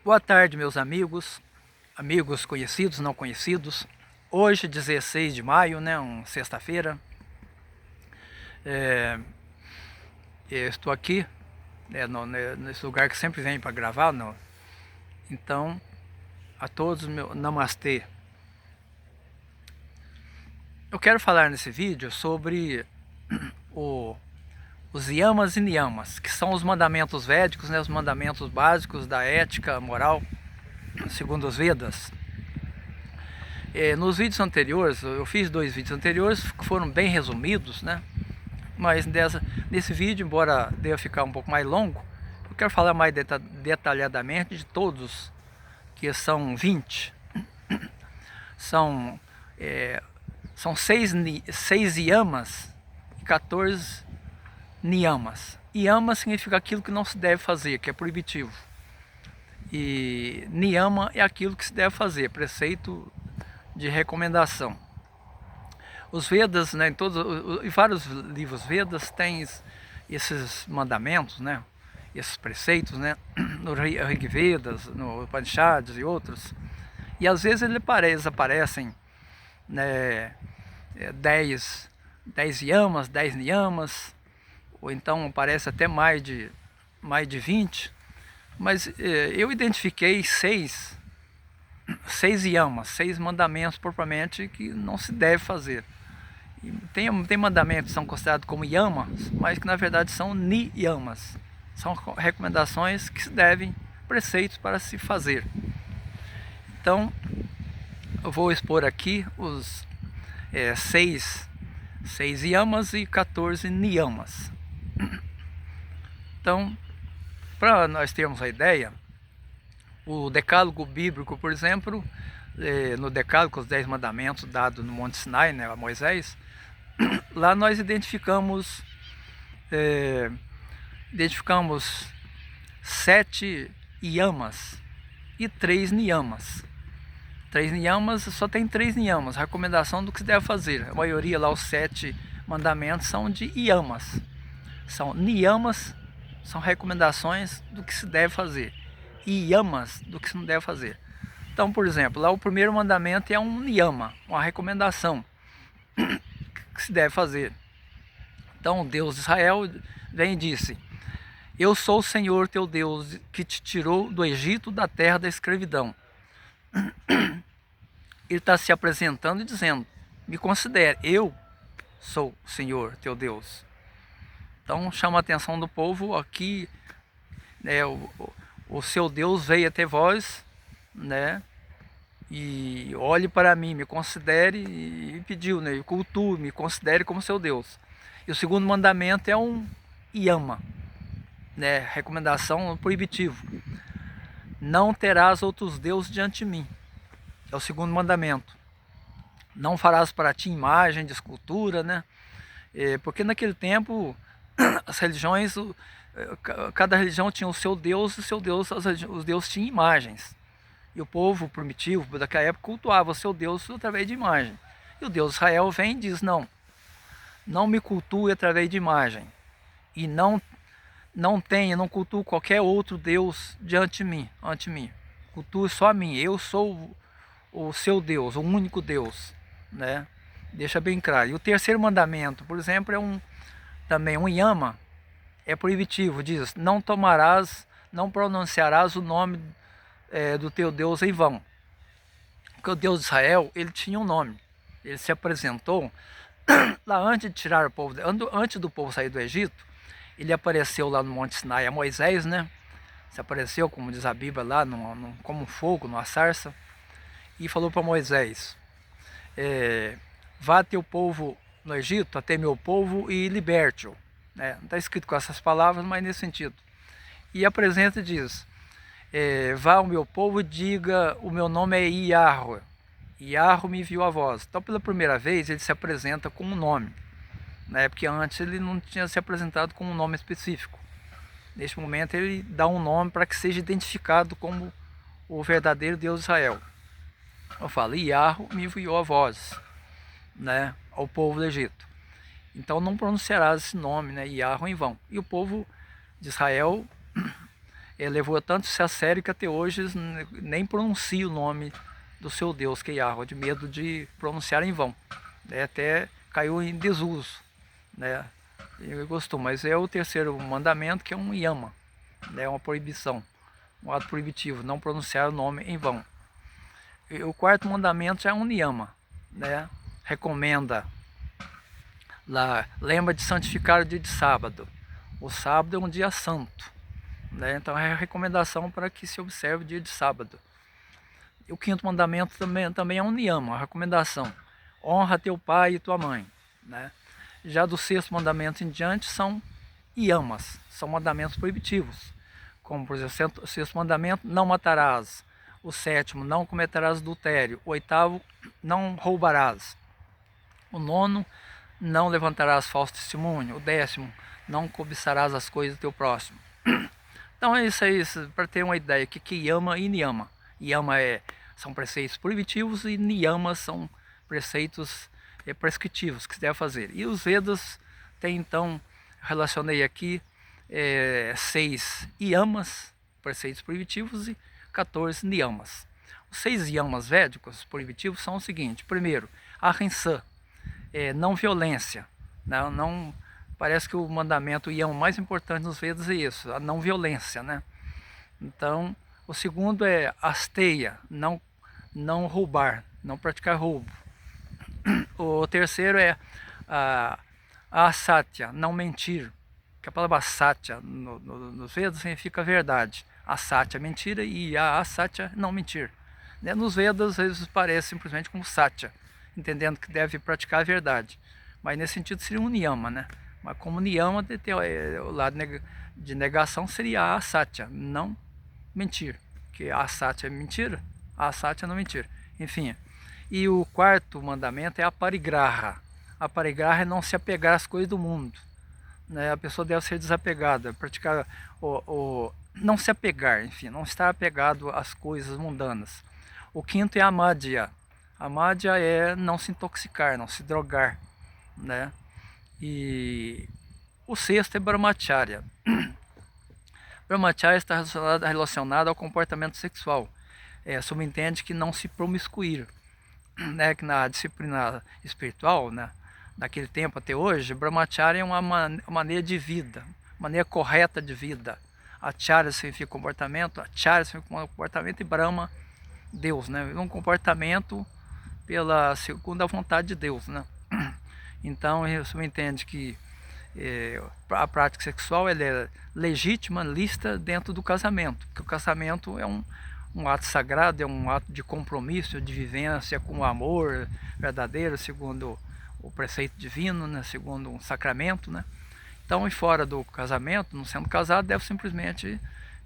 Boa tarde, meus amigos, amigos conhecidos, não conhecidos. Hoje, 16 de maio, né, sexta-feira, eu estou aqui, nesse lugar que sempre venho para gravar. Então, a todos, meu namastê. Eu quero falar nesse vídeo sobre os yamas e niyamas, que são os mandamentos védicos, né, os mandamentos básicos da ética moral, segundo os Vedas. Nos vídeos anteriores, eu fiz 2 vídeos anteriores que foram bem resumidos, né? Mas nesse vídeo, embora deva ficar um pouco mais longo, eu quero falar mais detalhadamente de todos, que são 20. São 6 yamas e 14 niyamas. Yama significa aquilo que não se deve fazer, que é proibitivo. E niyama é aquilo que se deve fazer, preceito de recomendação. Os Vedas, né, em vários livros Vedas tem esses mandamentos, né, esses preceitos, né, no Rig Vedas, no Upanishads e outros. E às vezes eles aparecem, né, 10 yamas, 10 niyamas, ou então aparece até mais de 20. Mas eu identifiquei 6 yamas, 6 mandamentos propriamente que não se deve fazer. E tem mandamentos que são considerados como yamas, mas que na verdade são niyamas. São recomendações que se devem, preceitos para se fazer. Então, eu vou expor aqui os 6 yamas e 14 niyamas. Então, para nós termos a ideia, o decálogo bíblico, por exemplo, no decálogo, os 10 mandamentos dados no Monte Sinai, né, a Moisés, lá nós identificamos 7 yamas e 3 niyamas. 3 niyamas, só tem 3 niyamas, recomendação do que se deve fazer. A maioria lá, os 7 mandamentos, são de yamas. São niyamas, são recomendações do que se deve fazer. E yamas, do que se não deve fazer. Então, por exemplo, lá o primeiro mandamento é um niyama, uma recomendação que se deve fazer. Então, o Deus de Israel vem e disse: eu sou o Senhor teu Deus, que te tirou do Egito, da terra da escravidão. Ele está se apresentando e dizendo: me considere, eu sou o Senhor teu Deus. Então chama a atenção do povo aqui, né, o seu Deus veio até vós, né, e olhe para mim, me considere, e pediu, né, cultue, me considere como seu Deus. E o segundo mandamento é um yama, né, recomendação proibitivo: não terás outros deuses diante de mim. É o segundo mandamento. Não farás para ti imagem de escultura, né, porque naquele tempo as religiões, cada religião tinha o seu Deus, os deuses tinham imagens. E o povo primitivo daquela época cultuava o seu Deus através de imagem. E o Deus de Israel vem e diz: não me cultue através de imagem. E não cultue qualquer outro Deus diante de mim, ante mim. Cultue só a mim, eu sou o seu Deus, o único Deus, né? Deixa bem claro. E o terceiro mandamento, por exemplo, é também um yama, é proibitivo, diz: não pronunciarás o nome do teu Deus em vão. Porque o Deus de Israel, ele tinha um nome. Ele se apresentou lá antes de tirar o povo, antes do povo sair do Egito. Ele apareceu lá no Monte Sinai a Moisés, né? Se apareceu, como diz a Bíblia, lá como um fogo, numa sarça, e falou para Moisés: vá teu povo no Egito, até meu povo, e liberte-o. Não está escrito com essas palavras, mas nesse sentido. E apresenta e diz: vá ao meu povo e diga: o meu nome é Yahweh. Yahweh me enviou a vós. Então, pela primeira vez, ele se apresenta com um nome, né? Porque antes ele não tinha se apresentado com um nome específico. Neste momento, ele dá um nome para que seja identificado como o verdadeiro Deus de Israel. Eu falo: Yahweh me enviou a vós, né, ao povo do Egito. Então não pronunciarás esse nome, né, Yahweh, em vão. E o povo de Israel levou tanto isso a sério que até hoje nem pronuncia o nome do seu Deus, que é Yahweh, de medo de pronunciar em vão. Até caiu em desuso, né? Eu gostou, mas é o terceiro mandamento, que é um yama, né? Uma proibição, um ato proibitivo, não pronunciar o nome em vão. E o quarto mandamento já é um niyama, né? Recomenda lá, lembra de santificar o dia de sábado. O sábado é um dia santo, né? Então é a recomendação para que se observe o dia de sábado. E o quinto mandamento também é um niyama, a recomendação. Honra teu pai e tua mãe, né? Já do sexto mandamento em diante são yamas, são mandamentos proibitivos. Como, por exemplo, o sexto mandamento, não matarás. O sétimo, não cometerás adultério. O oitavo, não roubarás. O nono, não levantarás falso testemunho. O décimo, não cobiçarás as coisas do teu próximo. Então é isso aí, para ter uma ideia, que yama e niyama. Yama são preceitos proibitivos e niyamas são preceitos prescritivos que se deve fazer. E os Vedas tem, então, relacionei aqui 6 yamas, preceitos proibitivos, e 14 niyamas. Os 6 yamas védicos proibitivos são o seguinte: primeiro, ahimsa, não violência. Não, parece que o mandamento, o yama mais importante nos Vedas é isso, a não violência, né? Então, o segundo é asteia, não roubar, não praticar roubo. O terceiro é a asatya, não mentir. Que a palavra satya nos Vedas significa verdade. Asatya, mentira, e a asatya, não mentir. Nos Vedas, às vezes parece simplesmente como satya, entendendo que deve praticar a verdade. Mas nesse sentido seria um niyama, né? Mas como niyama, o lado de negação seria a asatya, não mentir. Que a asatya é mentira, a asatya é não mentir. Enfim. E o quarto mandamento é a parigraha. A parigraha é não se apegar às coisas do mundo, né? A pessoa deve ser desapegada, praticar não se apegar, enfim, não estar apegado às coisas mundanas. O quinto é a madhya. A madhya é não se intoxicar, não se drogar, né? E o sexto é brahmacharya. Brahmacharya está relacionado ao comportamento sexual. Subentende que não se promiscuir, né? Que na disciplina espiritual, né, naquele tempo até hoje, brahmacharya é uma maneira de vida, maneira correta de vida. Acharya significa comportamento, acharya significa comportamento, e Brahma, Deus, né? Um comportamento pela segunda vontade de Deus, né? Então isso entende que a prática sexual ela é legítima, lícita dentro do casamento, porque o casamento é um ato sagrado, é um ato de compromisso, de vivência com o amor verdadeiro, segundo o preceito divino, né? Segundo um sacramento, né? Então, e fora do casamento, não sendo casado, deve simplesmente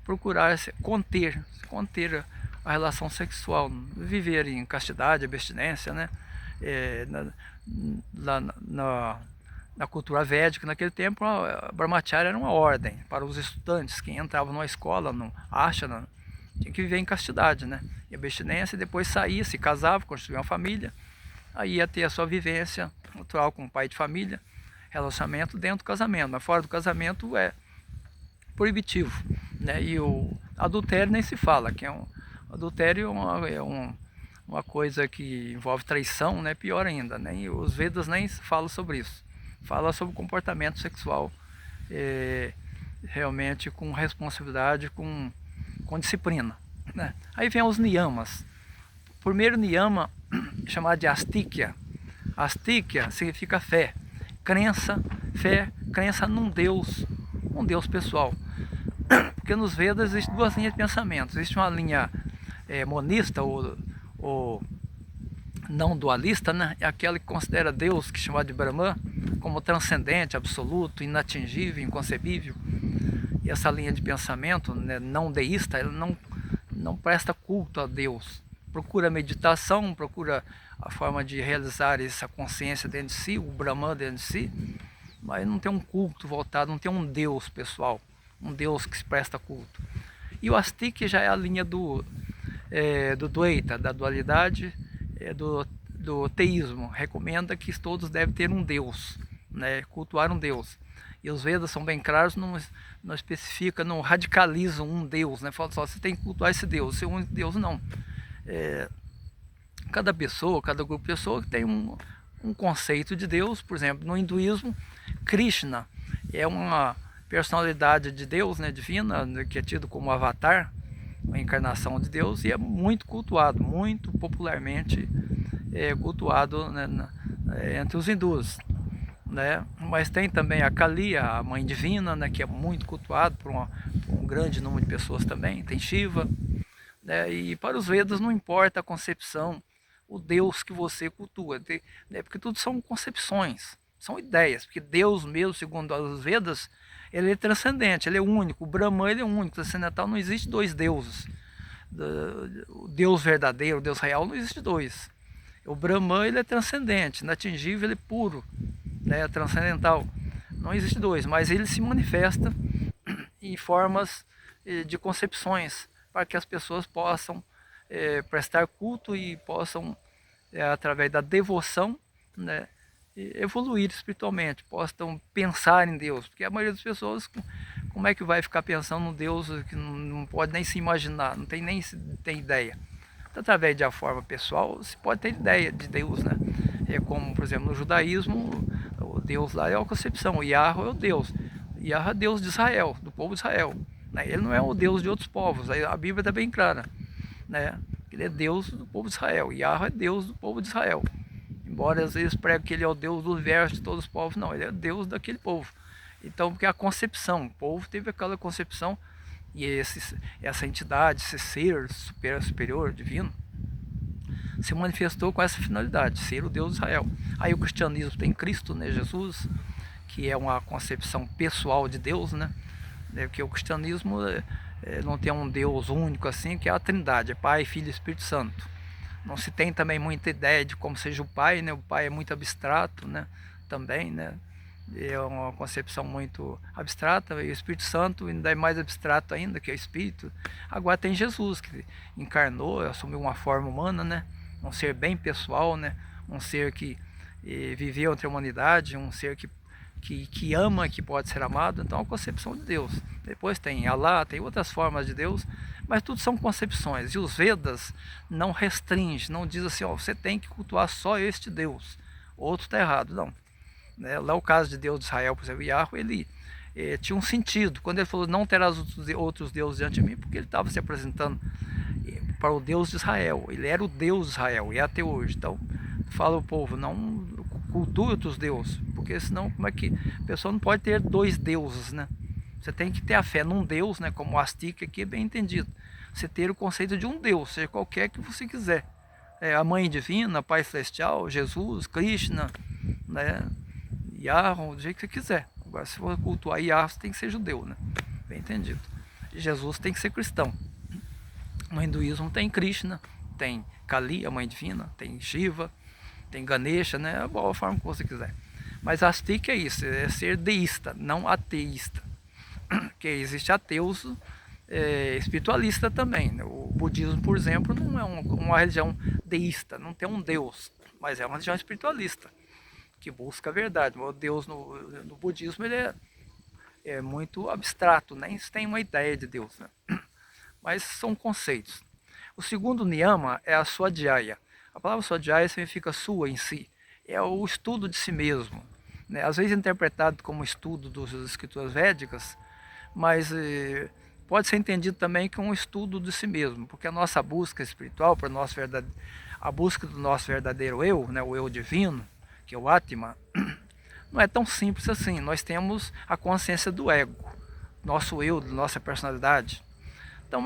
procurar conter a relação sexual, viver em castidade, abstinência, né? Na cultura védica, naquele tempo, a brahmacharya era uma ordem para os estudantes que entravam numa escola, no ashrama, tinha que viver em castidade, né? E abstinência, e depois saía, se casava, construía uma família, aí ia ter a sua vivência natural com o pai de família, relacionamento dentro do casamento, mas fora do casamento é proibitivo, né? E o adultério nem se fala, que adultério é uma coisa que envolve traição, né? Pior ainda, né? E os Vedas nem falam sobre isso, fala sobre o comportamento sexual realmente com responsabilidade, com disciplina, né? Aí vem os niyamas. O primeiro niyama é chamado de astikya. Astikya significa fé, crença num Deus pessoal. Porque nos Vedas existem duas linhas de pensamento. Existe uma linha monista ou não dualista, né? É aquela que considera Deus, que é chamado de Brahman, como transcendente, absoluto, inatingível, inconcebível. E essa linha de pensamento, né, não deísta, ela não presta culto a Deus. Procura meditação, procura a forma de realizar essa consciência dentro de si, o Brahman dentro de si, mas não tem um culto voltado, não tem um Deus pessoal, um Deus que se presta culto. E o Astikya já é a linha do Dvaita, da dualidade, do teísmo. Recomenda que todos devem ter um Deus, né, cultuar um Deus. E os Vedas são bem claros, não especifica, não radicalizam um Deus, né? Fala só, você tem que cultuar esse Deus, seu único Deus, não. Cada pessoa, cada grupo de pessoas tem um conceito de Deus. Por exemplo, no hinduísmo, Krishna é uma personalidade de Deus, né, divina, que é tido como avatar, uma encarnação de Deus, e é muito cultuado, muito popularmente cultuado, né, entre os hindus, né? Mas tem também a Kali, a mãe divina, né, que é muito cultuado por um grande número de pessoas também. Tem Shiva, né? E para os Vedas não importa a concepção, o Deus que você cultua, né? Porque tudo são concepções, são ideias, porque Deus mesmo, segundo os Vedas, ele é transcendente, ele é único. O Brahman, ele é único, transcendental. Não existe dois deuses. O Deus verdadeiro, o Deus real, não existe dois. O Brahman, ele é transcendente, inatingível, ele é puro, né, transcendental. Não existe dois, mas ele se manifesta em formas de concepções para que as pessoas possam prestar culto e possam, através da devoção, né, evoluir espiritualmente, possam pensar em Deus. Porque a maioria das pessoas, como é que vai ficar pensando num Deus que não pode nem se imaginar, não tem nem tem ideia? Então, através de uma forma pessoal, se pode ter ideia de Deus, né? Como, por exemplo, no judaísmo, o Deus lá é a concepção, o Yahweh é o Deus. Yahweh é Deus de Israel, do povo de Israel, né? Ele não é o Deus de outros povos, a Bíblia está bem clara, né? Ele é Deus do povo de Israel, Yahweh é Deus do povo de Israel. Embora às vezes pregue que ele é o Deus do universo de todos os povos, não, ele é Deus daquele povo. Então, porque a concepção, o povo teve aquela concepção, e essa entidade, esse ser superior, divino, se manifestou com essa finalidade, ser o Deus de Israel. Aí o cristianismo tem Cristo, né, Jesus, que é uma concepção pessoal de Deus, né? Porque o cristianismo não tem um Deus único assim, que é a Trindade, é Pai, Filho e Espírito Santo. Não se tem também muita ideia de como seja o Pai, né? O Pai é muito abstrato, né? Também, né? É uma concepção muito abstrata, e o Espírito Santo ainda é mais abstrato ainda, que é o Espírito. Agora tem Jesus, que encarnou, assumiu uma forma humana, né? Um ser bem pessoal, né? Um ser que viveu entre a humanidade, um ser que ama, que pode ser amado. Então é uma concepção de Deus. Depois tem Alá, tem outras formas de Deus, mas tudo são concepções. E os Vedas não restringem, não diz assim, ó, você tem que cultuar só este Deus, outro está errado, não. Lá o caso de Deus de Israel, por exemplo, Yahweh, ele tinha um sentido. Quando ele falou, não terás outros deuses diante de mim, porque ele estava se apresentando para o Deus de Israel. Ele era o Deus de Israel, e é até hoje. Então, fala o povo, não cultue outros deuses, porque senão, como é que a pessoa não pode ter dois deuses, né? Você tem que ter a fé num Deus, né, como o Astika aqui é bem entendido. Você ter o conceito de um Deus, seja qualquer que você quiser. A Mãe Divina, Pai Celestial, Jesus, Krishna, né? Yahweh, do jeito que você quiser. Agora, se for cultuar Yahweh, tem que ser judeu, né? Bem entendido. E Jesus tem que ser cristão. No hinduísmo tem Krishna, tem Kali, a Mãe Divina, tem Shiva, tem Ganesha, né? A boa forma que você quiser. Mas Astika é isso, é ser deísta, não ateísta. Porque existe ateus espiritualista também. Né? O budismo, por exemplo, não é uma religião deísta, não tem um Deus, mas é uma religião espiritualista que busca a verdade. O Deus no budismo ele é muito abstrato, nem se tem uma ideia de Deus, né? Mas são conceitos. O segundo niyama é a swadhyaya. A palavra swadhyaya significa sua em si, é o estudo de si mesmo, né? Às vezes interpretado como estudo das escrituras védicas, mas pode ser entendido também como um estudo de si mesmo, porque a nossa busca espiritual, a busca do nosso verdadeiro eu, né, o eu divino, que é o Atma, não é tão simples assim. Nós temos a consciência do ego, nosso eu, nossa personalidade. Então,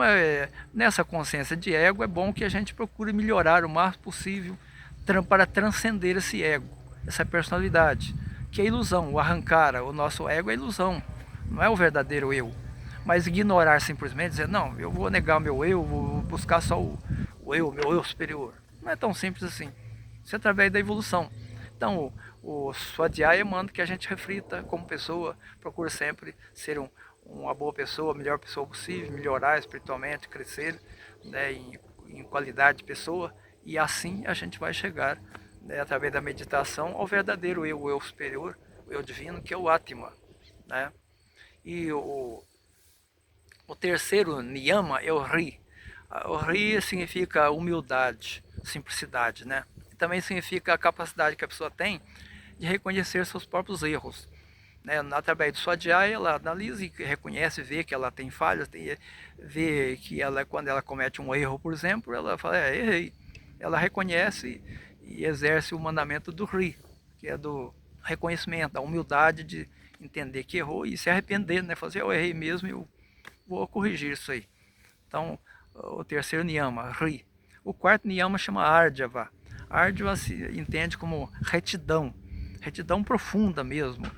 nessa consciência de ego, é bom que a gente procure melhorar o mais possível para transcender esse ego, essa personalidade, que é a ilusão, o ahankara, o nosso ego é ilusão, não é o verdadeiro eu. Mas ignorar simplesmente, dizer, não, eu vou negar o meu eu, vou buscar só o eu, meu eu superior. Não é tão simples assim. Isso é através da evolução. Então, o Swadhyaya manda que a gente reflita como pessoa, procure sempre ser uma boa pessoa, a melhor pessoa possível, melhorar espiritualmente, crescer, né, em qualidade de pessoa, e assim a gente vai chegar, né, através da meditação, ao verdadeiro eu, o eu superior, o eu divino, que é o Atma. né? E o terceiro niyama é o ri. O ri significa humildade, simplicidade, né? E também significa a capacidade que a pessoa tem de reconhecer seus próprios erros, né? Através do Swadhyaya, ela analisa e reconhece, vê que ela tem falhas, vê que ela, quando ela comete um erro, por exemplo, ela fala, errei. Ela reconhece e exerce o mandamento do ri, que é do reconhecimento, da humildade de entender que errou e se arrepender, né? Fazer, eu errei mesmo, eu vou corrigir isso aí. Então, o terceiro niyama, ri. O quarto niyama chama ardhava. Ardhava se entende como retidão, retidão profunda mesmo.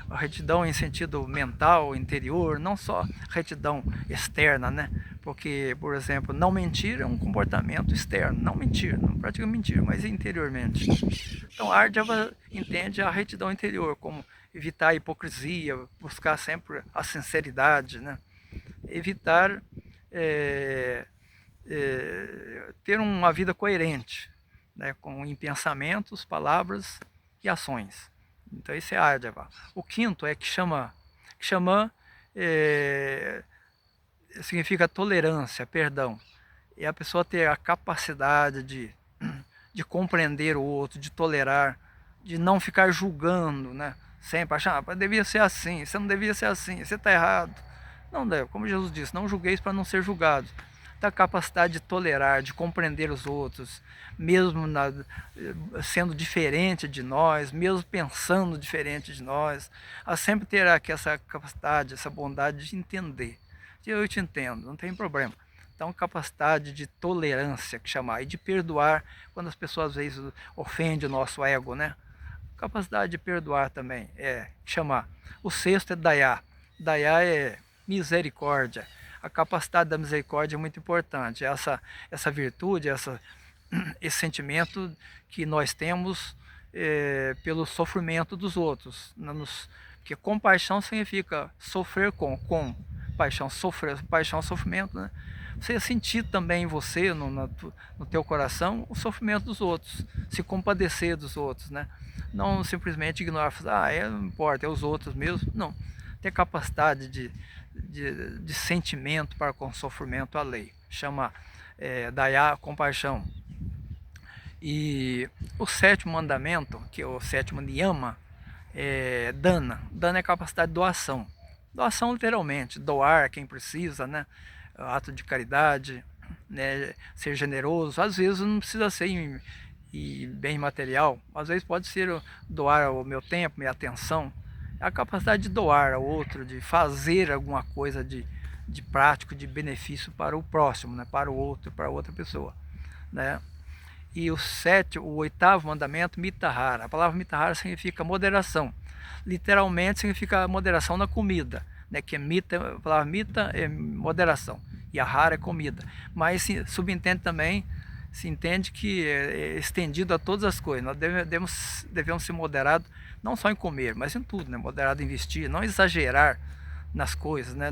A retidão em sentido mental, interior, não só retidão externa, né? Porque, por exemplo, não mentir é um comportamento externo, não mentir, não pratica mentir, mas interiormente. Então, Ardhava entende a retidão interior, como evitar a hipocrisia, buscar sempre a sinceridade, né? Evitar ter uma vida coerente, né? Em pensamentos, palavras e ações. Então esse é Ardhava. O quinto é Kshama. Kshama significa tolerância, perdão. É a pessoa ter a capacidade de compreender o outro, de tolerar, de não ficar julgando, né? Sempre achando, devia ser assim, você não devia ser assim, você está errado. Não deve, como Jesus disse, não julgueis para não ser julgados. Da capacidade de tolerar, de compreender os outros, mesmo sendo diferente de nós, mesmo pensando diferente de nós, a sempre ter essa capacidade, essa bondade de entender. Eu te entendo, não tem problema. Então, capacidade de tolerância, que chamar, e de perdoar quando as pessoas às vezes ofendem o nosso ego, né? Capacidade de perdoar também, chamar. O sexto é Daya. Daya é misericórdia. A capacidade da misericórdia é muito importante. Essa virtude, esse sentimento que nós temos pelo sofrimento dos outros. Porque compaixão significa sofrer com paixão, sofrer, paixão, sofrimento, né? Você sentir também em você, no teu coração, o sofrimento dos outros, se compadecer dos outros, né? Não simplesmente ignorar, não importa, é os outros mesmo. Não, ter capacidade de sentimento para com o sofrimento alheio. Chama Daya, compaixão. E o sétimo mandamento, que é o sétimo niyama, é Dana. Dana é capacidade de doação. Doação literalmente, doar a quem precisa, né? Ato de caridade, né? Ser generoso. Às vezes não precisa ser em bem material, às vezes pode ser doar o meu tempo, minha atenção. É a capacidade de doar ao outro, de fazer alguma coisa de prático, de benefício para o próximo, né? Para o outro, para outra pessoa, né? E o oitavo mandamento, mitahara. A palavra mitahara significa moderação. Literalmente significa moderação na comida, né? Que é mita, a palavra mita é moderação e a hara é comida. Mas se subentende também, se entende que é estendido a todas as coisas. Nós devemos ser moderados não só em comer, mas em tudo, né? Moderado em vestir, não exagerar nas coisas, né?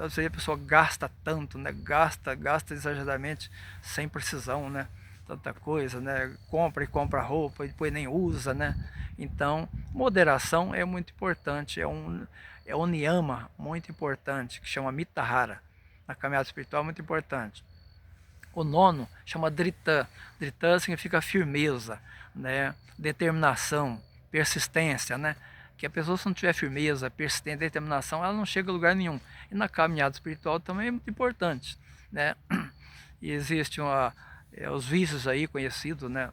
Às vezes a pessoa gasta tanto, né? Gasta exageradamente, sem precisão, né? Tanta coisa, né? Compra roupa e depois nem usa, né? Então, moderação é muito importante, é um niyama muito importante, que chama mitahara. Na caminhada espiritual é muito importante. O nono chama drita. Drita significa firmeza, né? Determinação, persistência, né? Que a pessoa, se não tiver firmeza, persistência, determinação, ela não chega a lugar nenhum. E na caminhada espiritual também é muito importante, né? E existem os vícios aí conhecidos, né?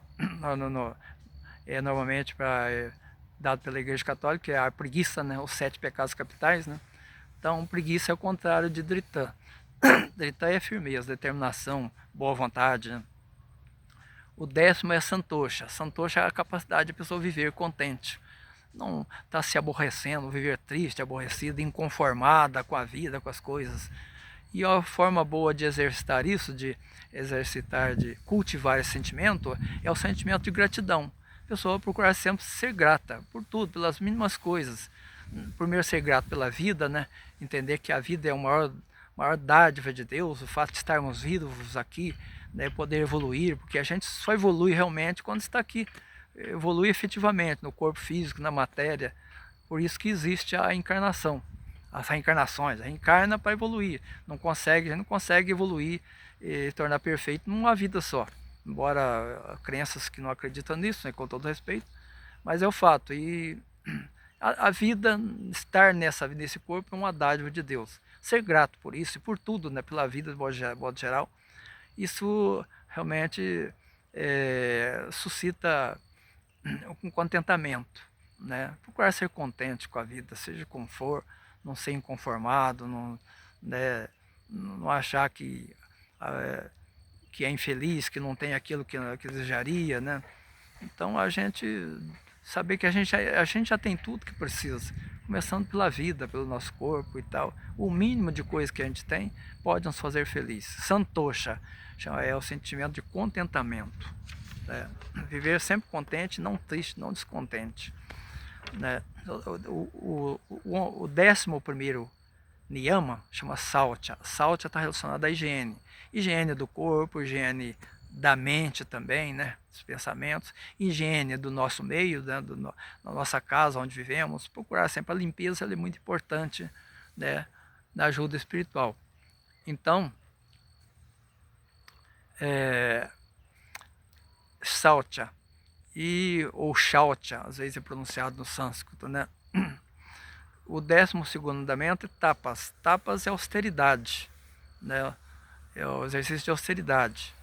Normalmente dado pela Igreja Católica, que é a preguiça, né? Os 7 pecados capitais, né? Então, preguiça é o contrário de drita. Drita é firmeza, determinação, boa vontade, né? O 10º é santosha. Santosha é a capacidade de a pessoa viver contente. Não está se aborrecendo, viver triste, aborrecida, inconformada com a vida, com as coisas. E a forma boa de exercitar isso, de cultivar esse sentimento, é o sentimento de gratidão. A pessoa procurar sempre ser grata por tudo, pelas mínimas coisas. Primeiro, ser grato pela vida, né? Entender que a vida é a maior dádiva de Deus, o fato de estarmos vivos aqui, né? Poder evoluir, porque a gente só evolui realmente quando está aqui. Evolui efetivamente no corpo físico, na matéria, Por isso que existe a encarnação, as reencarnações. A reencarna para evoluir. A gente não consegue evoluir e tornar perfeito numa vida só. Embora crenças que não acreditam nisso, né, com todo respeito, mas é o fato. E a vida, estar nesse corpo é uma dádiva de Deus. Ser grato por isso e por tudo, né, pela vida de modo geral, isso realmente suscita um contentamento, né? Procurar ser contente com a vida, seja como for, não ser inconformado, não, né, não achar que é infeliz, que não tem aquilo que desejaria, né? Então a gente saber que a gente já tem tudo que precisa, começando pela vida, pelo nosso corpo e tal. O mínimo de coisa que a gente tem pode nos fazer felizes. Santosha é o sentimento de contentamento, né? Viver sempre contente, não triste, não descontente, né? O 11º niyama chama Saucha. Saucha está relacionado à higiene. Higiene do corpo, higiene da mente também, né? Dos pensamentos, higiene do nosso meio, né? Na nossa casa onde vivemos. Procurar sempre a limpeza, ela é muito importante, né? Na ajuda espiritual. Então, Saucha ou Shaucha, às vezes é pronunciado no sânscrito, né? O 12º mandamento é tapas. Tapas é austeridade, né? É o exercício de austeridade.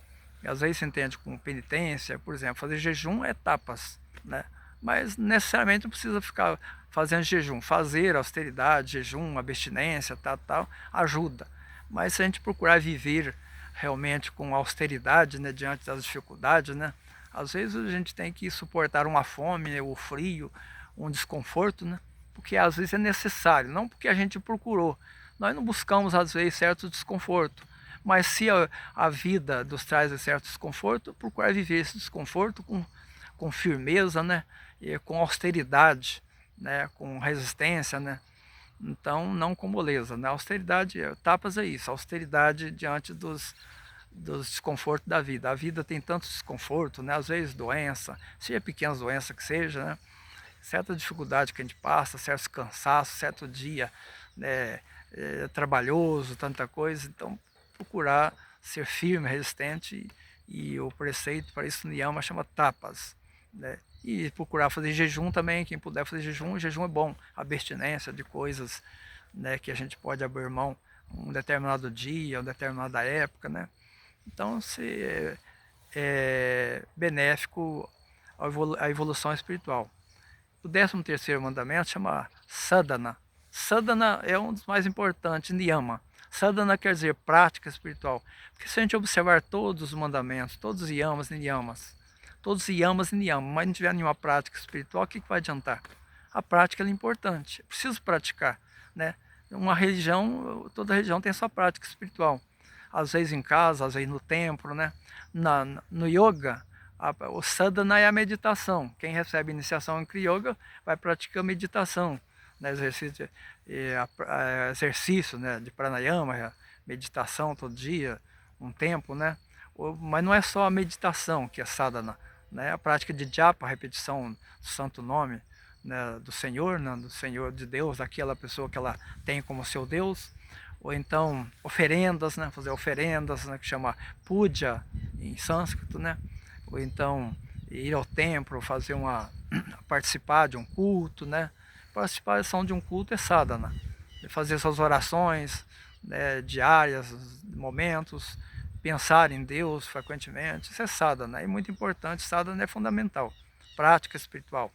E às vezes se entende com penitência, por exemplo, fazer jejum é tapas, né? Mas necessariamente não precisa ficar fazendo jejum. Fazer austeridade, jejum, abstinência, tal, ajuda. Mas se a gente procurar viver realmente com austeridade, né, diante das dificuldades, né? Às vezes a gente tem que suportar uma fome, né, o frio, um desconforto, né? Porque às vezes é necessário, não porque a gente procurou. Nós não buscamos às vezes certo desconforto, mas se a vida nos traz certo desconforto, procurar viver esse desconforto com firmeza, né? E com austeridade, né? Com resistência, né? Então, não com moleza, né? Austeridade, tapas é isso, austeridade diante dos desconfortos da vida. A vida tem tanto desconforto, né? Às vezes doença, seja pequenas doenças que seja, né? Certa dificuldade que a gente passa, certo cansaço, certo dia, né, trabalhoso, tanta coisa. Então, procurar ser firme, resistente, e o preceito para isso niyama chama tapas, né? E procurar fazer jejum também, quem puder fazer jejum é bom, abstinência de coisas, né, que a gente pode abrir mão um determinado dia, uma determinada época, né? Então, se é benéfico à evolução espiritual. O 13º mandamento chama sadhana. Sadhana é um dos mais importantes, niyama. Sadhana quer dizer prática espiritual. Porque se a gente observar todos os mandamentos, todos os yamas e niyamas, mas não tiver nenhuma prática espiritual, o que vai adiantar? A prática é importante, é preciso praticar, né? Uma religião, toda religião tem sua prática espiritual. Às vezes em casa, às vezes no templo, né? No yoga, o sadhana é a meditação. Quem recebe iniciação em Kriya Yoga vai praticar meditação, né? Exercício, né? De pranayama, meditação todo dia, um tempo, né? Mas não é só a meditação que é sadhana, né? A prática de japa, a repetição do santo nome, né? Do Senhor, né? Do Senhor de Deus, aquela pessoa que ela tem como seu Deus. Ou então oferendas, né? Fazer oferendas, né? Que chama puja em sânscrito, né? Ou então ir ao templo, participar de um culto, né? Participação de um culto é sadhana. Fazer suas orações, né, diárias, momentos, pensar em Deus frequentemente, isso é sadhana. É muito importante, sadhana é fundamental, prática espiritual.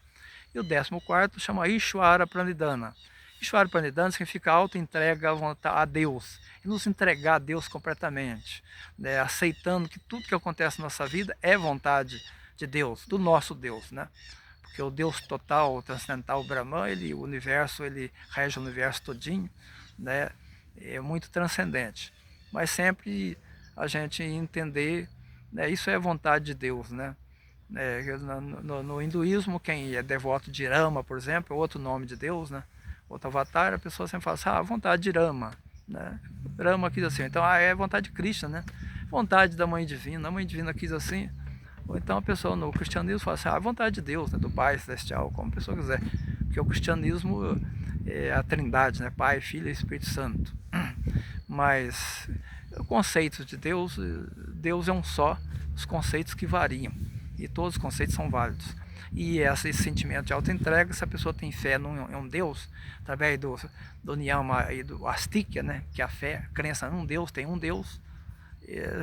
E o 14º chama Ishvara Pranidhana. Ishvara Pranidhana significa auto-entrega a Deus, e nos entregar a Deus completamente, né? Aceitando que tudo que acontece na nossa vida é vontade de Deus, do nosso Deus, né? Porque o Deus total, transcendental, o Brahman, o universo, ele rege o universo todinho, né? É muito transcendente. Mas sempre a gente entender, né? Isso é vontade de Deus, né? No hinduísmo, quem é devoto de Rama, por exemplo, é outro nome de Deus, né? Outro avatar, a pessoa sempre fala assim, vontade de Rama, né? Rama quis assim, então é vontade de Krishna, né? Vontade da Mãe Divina, a Mãe Divina quis assim. Ou então a pessoa no cristianismo fala assim, vontade de Deus, né? Do Pai Celestial, como a pessoa quiser. porque o cristianismo é a trindade, né? Pai, Filho e Espírito Santo. Mas o conceito de Deus, Deus é um só, os conceitos que variam, e todos os conceitos são válidos. E esse sentimento de auto-entrega, se a pessoa tem fé em um Deus, através do Niyama e do Astikya, né, que é a fé, a crença num Deus, tem um Deus,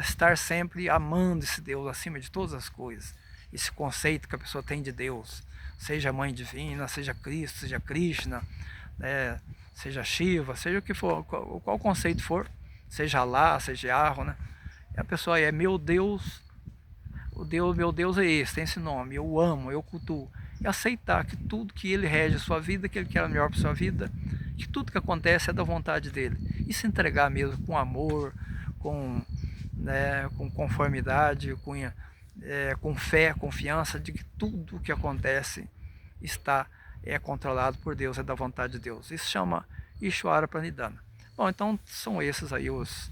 estar sempre amando esse Deus acima de todas as coisas. Esse conceito que a pessoa tem de Deus, seja a Mãe Divina, seja Cristo, seja Krishna, né, seja Shiva, seja o que for, qual conceito for, seja Allah, seja Yahweh, né, a pessoa é meu Deus, meu Deus é esse, tem esse nome, eu amo, eu cultuo. E aceitar que tudo que ele rege a sua vida, que ele quer o melhor para a sua vida, que tudo que acontece é da vontade dele. E se entregar mesmo com amor, com conformidade, com fé, confiança de que tudo o que acontece é controlado por Deus, é da vontade de Deus. Isso chama Ishvara Pranidhana. Bom, então são esses aí os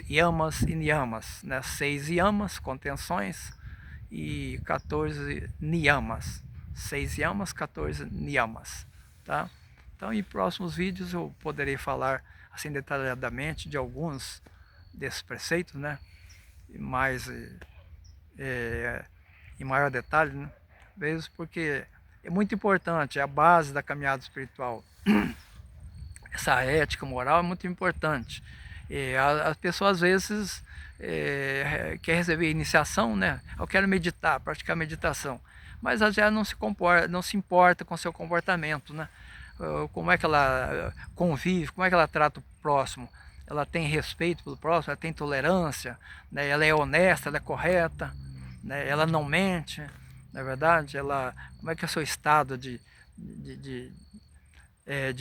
yamas e niyamas, né? 6 yamas, contenções, e 14 niyamas. 6 yamas, 14 niyamas, tá? Então, em próximos vídeos eu poderei falar assim detalhadamente de alguns desses preceitos, né? Mais em maior detalhe, né? Mesmo porque é muito importante, é a base da caminhada espiritual. Essa ética moral é muito importante. As pessoas às vezes quer receber iniciação, né? Eu quero meditar, praticar meditação, mas às vezes não se importa com o seu comportamento, né? Como é que ela convive, como é que ela trata o próximo, ela tem respeito pelo próximo, ela tem tolerância, né? Ela é honesta, ela é correta, né? Ela não mente, na verdade, como é que é o seu estado de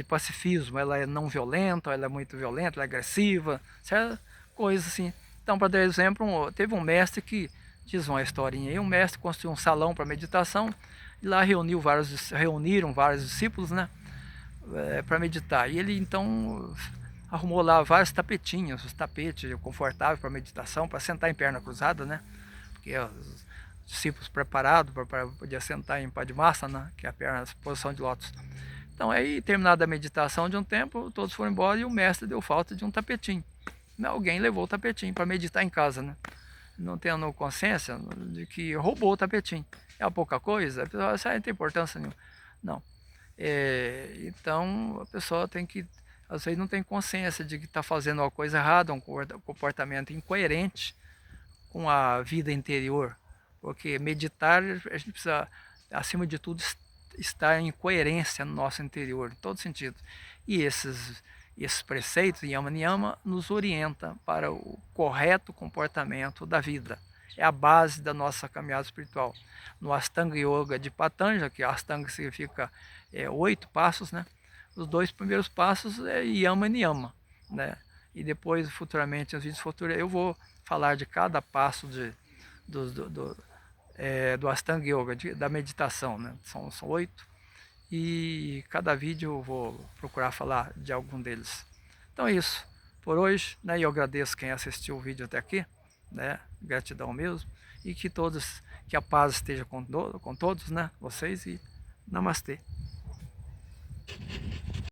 pacifismo, ela é não violenta, ela é muito violenta, ela é agressiva, certo? Coisas assim. Então, para dar exemplo, teve um mestre que, diz uma historinha aí, um mestre construiu um salão para meditação, e lá reuniram vários discípulos, né, para meditar. E ele então arrumou lá vários tapetinhos, os tapetes confortáveis para meditação, para sentar em perna cruzada, né, porque os discípulos preparados para poder sentar em Padmasana, que é a posição de lótus. Então aí, terminada a meditação de um tempo, todos foram embora e o mestre deu falta de um tapetinho. Alguém levou o tapetinho para meditar em casa, né? Não tendo consciência de que roubou o tapetinho. É pouca coisa? A pessoa, isso aí não tem importância nenhuma. Não. Então a pessoa tem que, às vezes não tem consciência de que está fazendo uma coisa errada, um comportamento incoerente com a vida interior. Porque meditar, a gente precisa, acima de tudo, estar em coerência no nosso interior, em todo sentido. E esses preceitos, Yama Niyama, nos orienta para o correto comportamento da vida. É a base da nossa caminhada espiritual. No Astanga Yoga de Patanjali, que Astanga significa 8 passos, né? Os 2 primeiros passos é Yama Niyama, né? E depois, futuramente, nos vídeos futuros, eu vou falar de cada passo do Astanga Yoga, da meditação, né? São 8, e cada vídeo eu vou procurar falar de algum deles. Então é isso por hoje, né? E eu agradeço quem assistiu o vídeo até aqui, né? Gratidão mesmo, e que a paz esteja com todos, né? Vocês, e Namastê.